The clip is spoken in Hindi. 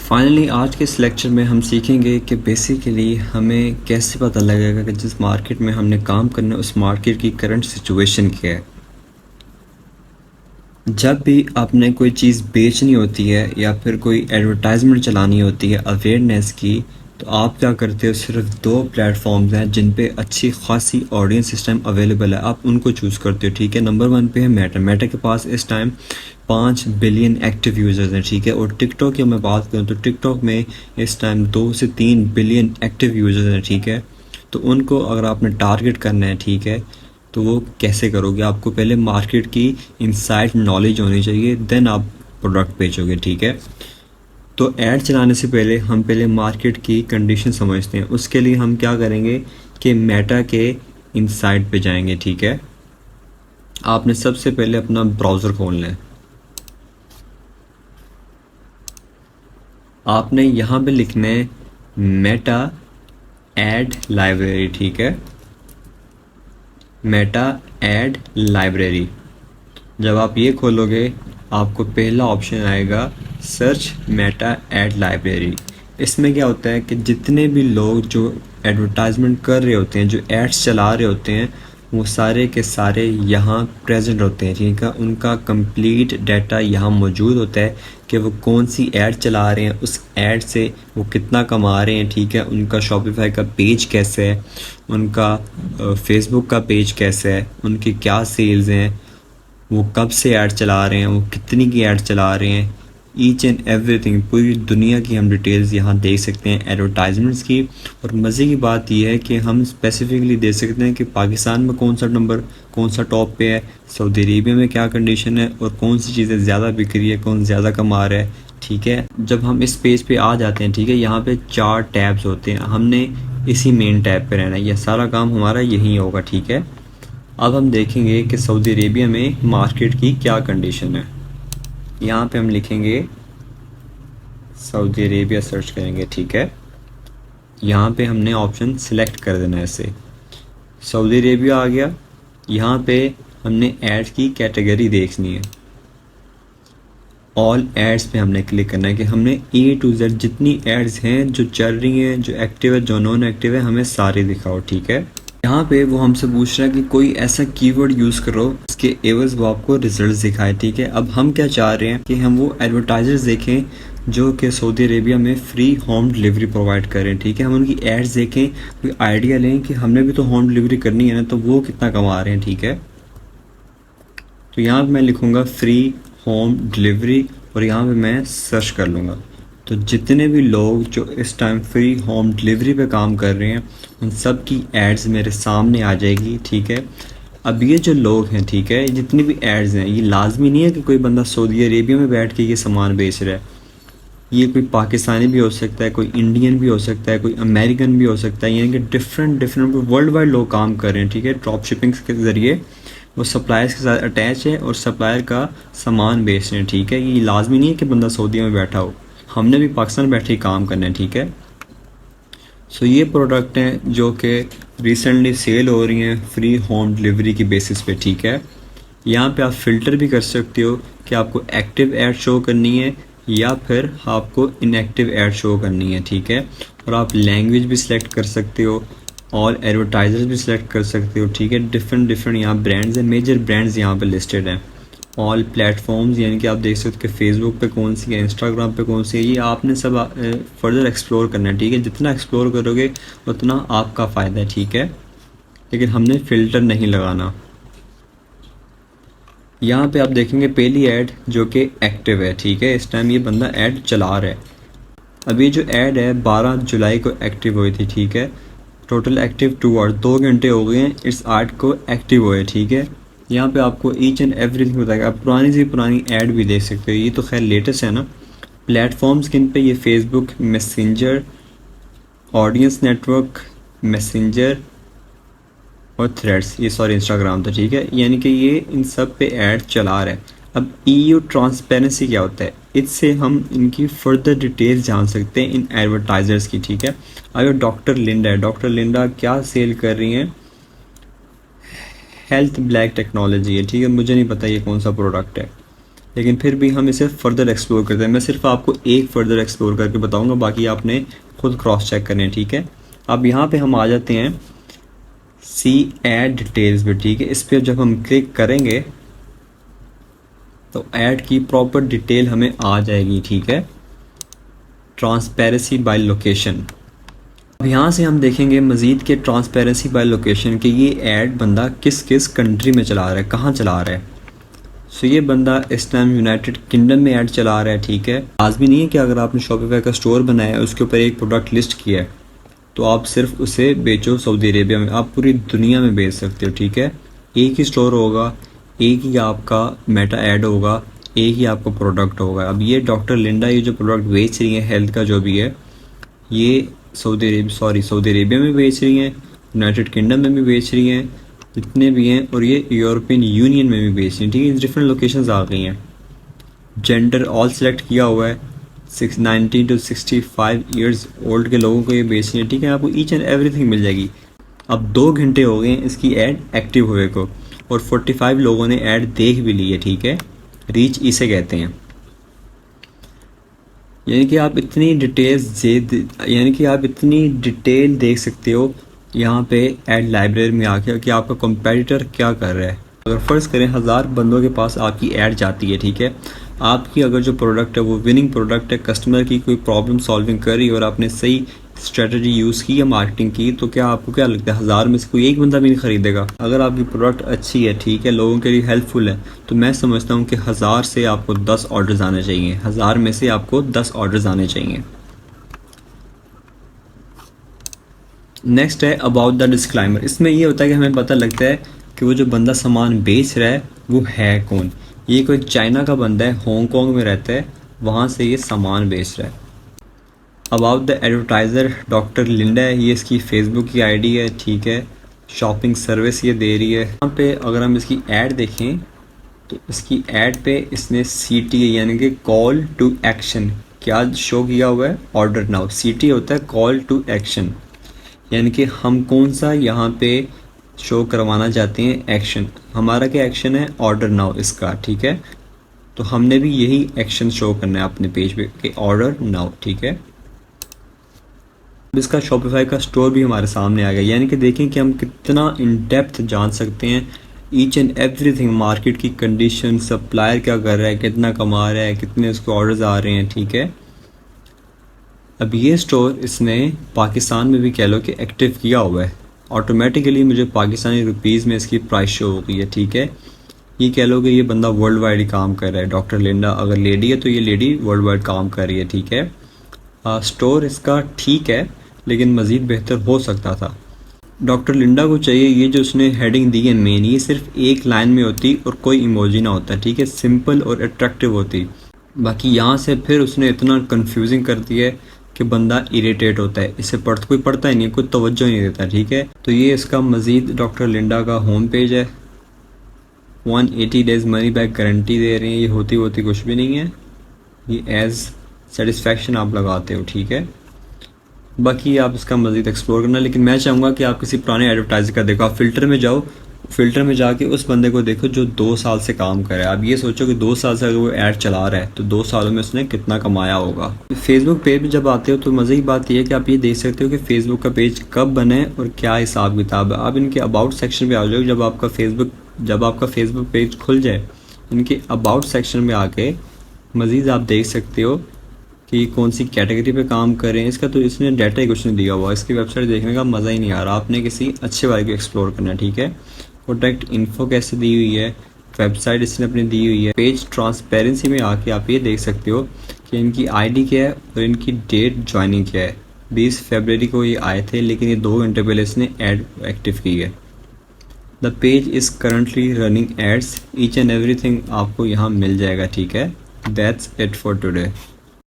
फाइनली आज के इस लेक्चर में हम सीखेंगे कि बेसिकली हमें कैसे पता लगेगा कि जिस मार्केट में हमने काम करना है उस मार्केट की करंट सिचुएशन क्या है। जब भी आपने कोई चीज़ बेचनी होती है या फिर कोई एडवर्टाइजमेंट चलानी होती है अवेयरनेस की, तो आप क्या करते हो, सिर्फ दो प्लेटफॉर्म्स हैं जिन पे अच्छी खासी ऑडियंस इस टाइम अवेलेबल है, आप उनको चूज़ करते हो। ठीक है, नंबर 1 पे है मेटा के पास इस टाइम 5 बिलियन एक्टिव यूज़र्स हैं। ठीक है, और टिकटॉक की मैं बात करूँ तो टिकटॉक में इस टाइम 2 से 3 बिलियन एक्टिव यूज़र्स हैं। ठीक है, तो उनको अगर आपने टारगेट करना है, ठीक है, तो वो कैसे करोगे? आपको पहले मार्केट की इनसाइड नॉलेज होनी चाहिए, देन आप प्रोडक्ट बेचोगे। ठीक है, तो ऐड चलाने से पहले हम पहले मार्केट की कंडीशन समझते हैं। उसके लिए हम क्या करेंगे कि मेटा के इनसाइड पे जाएंगे। ठीक है, आपने सबसे पहले अपना ब्राउज़र खोलना है। आपने यहाँ पे लिखना है मेटा एड लाइब्रेरी। ठीक है, मेटा एड लाइब्रेरी। जब आप ये खोलोगे आपको पहला ऑप्शन आएगा सर्च मेटा एड लाइब्रेरी। इसमें क्या होता है कि जितने भी लोग जो एडवर्टाइजमेंट कर रहे होते हैं, जो एड्स चला रहे होते हैं, वो सारे के सारे यहाँ प्रेजेंट होते हैं। ठीक है, उनका कंप्लीट डाटा यहाँ मौजूद होता है कि वो कौन सी ऐड चला रहे हैं, उस ऐड से वो कितना कमा रहे हैं। ठीक है, उनका शॉपिफाई का पेज कैसे है, उनका फेसबुक का पेज कैसे है, उनकी क्या सेल्स हैं, वो कब से ऐड चला रहे हैं, वो कितनी की ऐड चला रहे हैं, ईच एंड एवरीथिंग पूरी दुनिया की हम डिटेल्स यहाँ देख सकते हैं एडवर्टाइजमेंट्स की। और मज़े की बात यह है कि हम स्पेसिफिकली देख सकते हैं कि पाकिस्तान में कौन सा नंबर, कौन सा टॉप पे है, सऊदी अरेबिया में क्या कंडीशन है, और कौन सी चीज़ें ज़्यादा बिक रही है, कौन ज़्यादा कमा रहा है। ठीक है, जब हम इस पेज पे आ जाते हैं, ठीक है, यहाँ पे 4 टैब्स होते हैं, हमने इसी मेन टैब पे रहना है, यह सारा काम हमारा यहीं होगा। ठीक है, अब हम देखेंगे कि सऊदी अरेबिया में मार्केट की क्या कंडीशन है। यहाँ पे हम लिखेंगे सऊदी अरेबिया, सर्च करेंगे। ठीक है, यहाँ पे हमने ऑप्शन सिलेक्ट कर देना है इसे, सऊदी अरेबिया आ गया। यहाँ पे हमने ऐड की कैटेगरी देखनी है, ऑल एड्स पे हमने क्लिक करना है कि हमने A to Z जितनी एड्स हैं जो चल रही हैं, जो एक्टिव है, जो नॉन एक्टिव है, हमें सारे दिखाओ। ठीक है, यहाँ पे वो हमसे पूछ रहा है कि कोई ऐसा कीवर्ड यूज़ करो इसके एवज वो आपको रिजल्ट्स दिखाए। ठीक है, अब हम क्या चाह रहे हैं कि हम वो एडवर्टाइजर्स देखें जो कि सऊदी अरेबिया में फ्री होम डिलीवरी प्रोवाइड करें। ठीक है, हम उनकी एड्स देखें, कोई आइडिया लें कि हमने भी तो होम डिलीवरी करनी है ना, तो वो कितना कमा रहे हैं। ठीक है, तो यहाँ पर मैं लिखूँगा फ्री होम डिलीवरी और यहाँ पे मैं सर्च कर लूँगा। तो जितने भी लोग जो इस टाइम फ्री होम डिलीवरी पे काम कर रहे हैं उन सब की एड्स मेरे सामने आ जाएगी। ठीक है, अब ये जो लोग हैं, ठीक है, जितनी भी एड्स हैं, ये लाजमी नहीं है कि कोई बंदा सऊदी अरेबिया में बैठ के ये सामान बेच रहा है। ये कोई पाकिस्तानी भी हो सकता है, कोई इंडियन भी हो सकता है, कोई अमेरिकन भी हो सकता है, यानी कि डिफरेंट वर्ल्ड वाइड लोग काम कर रहे हैं। ठीक है, ड्रॉप शिपिंग के ज़रिए वो सप्लायर्स के साथ अटैच है और सप्लायर का सामान बेच रहे हैं। ठीक है, ये लाजमी नहीं है कि बंदा सऊदी में बैठा हो, हमने भी पाकिस्तान बैठे ही काम करना है। ठीक है, सो ये प्रोडक्ट हैं जो कि रिसेंटली सेल हो रही हैं फ्री होम डिलीवरी की बेसिस पे। ठीक है, यहाँ पे आप फ़िल्टर भी कर सकते हो कि आपको एक्टिव ऐड शो करनी है या फिर आपको इनएक्टिव ऐड शो करनी है। ठीक है, और आप लैंग्वेज भी सिलेक्ट कर सकते हो, ऑल एडवर्टाइजर्स भी सिलेक्ट कर सकते हो। ठीक है, डिफरेंट यहाँ ब्रांड्स हैं, मेजर ब्रांड्स यहाँ पे लिस्टेड हैं, ऑल प्लेटफॉर्म्स, यानी कि आप देख सकते हो कि फेसबुक पे कौन सी है, इंस्टाग्राम पे कौन सी है, ये आपने सब फर्दर एक्सप्लोर करना है। ठीक है, जितना एक्सप्लोर करोगे उतना आपका फ़ायदा है। ठीक है, लेकिन हमने फ़िल्टर नहीं लगाना। यहाँ पे आप देखेंगे पहली ऐड जो कि एक्टिव है। ठीक है, इस टाइम ये बंदा ऐड चला रहा है। अभी जो ऐड है 12 जुलाई को एक्टिव हुई थी। ठीक है, टोटल एक्टिव 2 आवर, 2 घंटे हो गए हैं इस ऐड को एक्टिव हुए। ठीक है, यहाँ पे आपको ईच एंड एवरीथिंग बताएगा। आप पुरानी से पुरानी ऐड भी देख सकते हो, ये तो खैर लेटेस्ट है ना। प्लेटफॉर्म्स किन पे, ये Facebook, messenger, audience network, messenger और थ्रेड्स, ये सॉरी इंस्टाग्राम था। ठीक है, यानी कि ये इन सब पे ऐड चला रहा है। अब EU ट्रांसपेरेंसी क्या होता है, इससे हम इनकी फर्दर डिटेल्स जान सकते हैं इन एडवर्टाइजर्स की। ठीक है, अगर डॉक्टर लिंडा है, डॉक्टर लिंडा क्या सेल कर रही हैं, हेल्थ ब्लैक टेक्नोलॉजी है। ठीक है, मुझे नहीं पता ये कौन सा प्रोडक्ट है, लेकिन फिर भी हम इसे फर्दर एक्सप्लोर करते हैं। मैं सिर्फ आपको एक फर्दर एक्सप्लोर करके बताऊंगा, बाकी आपने खुद क्रॉस चेक करने हैं, ठीक है। अब यहाँ पे हम आ जाते हैं सी ऐड डिटेल्स पे, ठीक है। इस पर जब हम क्लिक करेंगे तो ऐड की प्रॉपर डिटेल हमें आ जाएगी, ठीक है। ट्रांसपेरेंसी बाय लोकेशन, अब यहाँ से हम देखेंगे मज़ीद के ट्रांसपेरेंसी बाय लोकेशन कि ये ऐड बंदा किस किस कंट्री में चला रहा है, कहाँ चला रहा है। सो ये बंदा इस टाइम यूनाइटेड किंगडम में ऐड चला रहा है, ठीक है। लाजमी नहीं है कि अगर आपने शॉपिफाई का स्टोर बनाया है, उसके ऊपर एक प्रोडक्ट लिस्ट किया है, तो आप सिर्फ उसे बेचो सऊदी अरेबिया में, आप पूरी दुनिया में बेच सकते हो, ठीक है। एक ही स्टोर होगा, एक ही आपका मेटा ऐड होगा, एक ही आपका प्रोडक्ट होगा। अब ये डॉक्टर लिंडा ये जो प्रोडक्ट बेच रही है हेल्थ का जो भी है, ये सऊदी अरेबिया में बेच रही हैं, यूनाइटेड किंगडम में भी बेच रही हैं, जितने भी हैं, और ये यूरोपियन यूनियन में भी बेच रही हैं, ठीक है। डिफरेंट लोकेशंस आ गई हैं। जेंडर ऑल सेलेक्ट किया हुआ है, 19 to 65 ईयर्स ओल्ड के लोगों को ये बेचनी है, ठीक है। आपको ईच एंड एवरीथिंग मिल जाएगी। अब 2 घंटे हो गए हैं इसकी ऐड एक्टिव हुए को, और 45 लोगों ने ऐड देख भी ली है, ठीक है। रीच इसे कहते हैं। यानी कि आप इतनी डिटेल देख सकते हो यहाँ पे ऐड लाइब्रेरी में आके कि आपका कंपैटिटर क्या कर रहा है। अगर फ़र्ज़ करें 1000 बंदों के पास आपकी ऐड जाती है, ठीक है। आपकी अगर जो प्रोडक्ट है वो विनिंग प्रोडक्ट है, कस्टमर की कोई प्रॉब्लम सॉल्विंग कर रही है और आपने सही स्ट्रेटजी यूज़ की या मार्केटिंग की, तो क्या आपको क्या लगता है 1000 में से कोई एक बंदा भी नहीं खरीदेगा। अगर आपकी प्रोडक्ट अच्छी है, ठीक है, लोगों के लिए हेल्पफुल है, तो मैं समझता हूँ कि 1000 से आपको 10 ऑर्डर्स आने चाहिए। 1000 में से आपको 10 ऑर्डर्स आने चाहिए। नेक्स्ट है अबाउट द डिस्क्लाइमर। इसमें ये होता है कि हमें पता लगता है कि वो जो बंदा सामान बेच रहा है वो है कौन। ये कोई चाइना का बंदा है, हांगकांग में रहता है, वहाँ से ये सामान बेच रहा है। About the advertiser doctor Linda है, ये इसकी फेसबुक की आईडी है, ठीक है। शॉपिंग सर्विस ये दे रही है। यहाँ पे अगर हम इसकी ऐड देखें तो इसकी ऐड पे इसने CTA यानी कि कॉल टू एक्शन क्या शो किया हुआ है, ऑर्डर नाउ। CTA होता है कॉल टू एक्शन, यानी कि हम कौन सा यहाँ पे शो करवाना चाहते हैं एक्शन। हमारा क्या एक्शन है, ऑर्डर नाउ इसका, ठीक है। तो हमने भी यही एक्शन शो करना है अपने पेज पे कि ऑर्डर नाउ, ठीक है। इसका शॉपिफाई का स्टोर भी हमारे सामने आ गया, यानी कि देखें कि हम कितना इन डेप्थ जान सकते हैं ईच एंड एवरीथिंग, मार्केट की कंडीशन, सप्लायर क्या कर रहा है, कितना कमा रहा है, कितने उसको ऑर्डर्स आ रहे हैं, ठीक है। अब ये स्टोर इसने पाकिस्तान में भी कह लो कि एक्टिव किया हुआ है। ऑटोमेटिकली मुझे पाकिस्तानी रुपीज़ में इसकी प्राइस शो हो गई है, ठीक है। ये कह लो कि ये बंदा वर्ल्ड वाइड ही काम कर रहा है। डॉक्टर लिंडा अगर लेडी है तो ये लेडी वर्ल्ड वाइड काम कर रही है, ठीक है। स्टोर इसका ठीक है, लेकिन मज़ीद बेहतर हो सकता था। डॉक्टर लिंडा को चाहिए ये जो उसने हेडिंग दी है मेन, ये सिर्फ एक लाइन में होती और कोई इमोजी ना होता, ठीक है। सिंपल और अट्रैक्टिव होती। बाकी यहाँ से फिर उसने इतना कंफ्यूजिंग कर दिया है कि बंदा इरिटेट होता है। इसे कोई पढ़ता ही नहीं, कोई तवज्जो नहीं देता, ठीक है। तो ये इसका मज़ीद डॉक्टर लिंडा का होम पेज है। 180 डेज़ मनी बैक गारंटी दे रहे हैं। ये होती कुछ भी नहीं है, ये एज़ सेटिस्फैक्शन आप लगाते हो, ठीक है। बाकी आप इसका मज़ीद एक्सप्लोर करना, लेकिन मैं चाहूँगा कि आप किसी पुराने एडवर्टाइजर का देखो। आप फ़िल्टर में जाओ, फ़िल्टर में जाके उस बंदे को देखो जो 2 साल से काम कर रहा है। आप ये सोचो कि 2 साल से अगर वो ऐड चला रहा है तो 2 सालों में उसने कितना कमाया होगा। फेसबुक पेज पे जब आते हो तो मज़े की बात यह है कि आप ये देख सकते हो कि फेसबुक का पेज कब बने और क्या हिसाब किताब है। आप इनके अबाउट सेक्शन पे आ जाओ। जब आपका फेसबुक पेज खुल जाए, इनके अबाउट सेक्शन में आके मज़ीद आप देख सकते हो कि कौन सी कैटेगरी पे काम कर रहे हैं। इसका तो इसने डाटा ही कुछ नहीं दिया हुआ। इसकी वेबसाइट देखने का मज़ा ही नहीं आ रहा। आपने किसी अच्छे वाले को एक्सप्लोर करना है, ठीक है। कॉन्टैक्ट इन्फो कैसे दी हुई है, वेबसाइट इसने अपनी दी हुई है। पेज ट्रांसपेरेंसी में आके आप ये देख सकते हो कि इनकी आईडी क्या है और इनकी डेट ज्वाइनिंग क्या है। 20 फरवरी को ये आए थे, लेकिन ये 2 घंटे पहले इसने ऐड एक्टिव की है। The page is currently running ads, each and everything आपको यहाँ मिल जाएगा, ठीक है। That's it for today.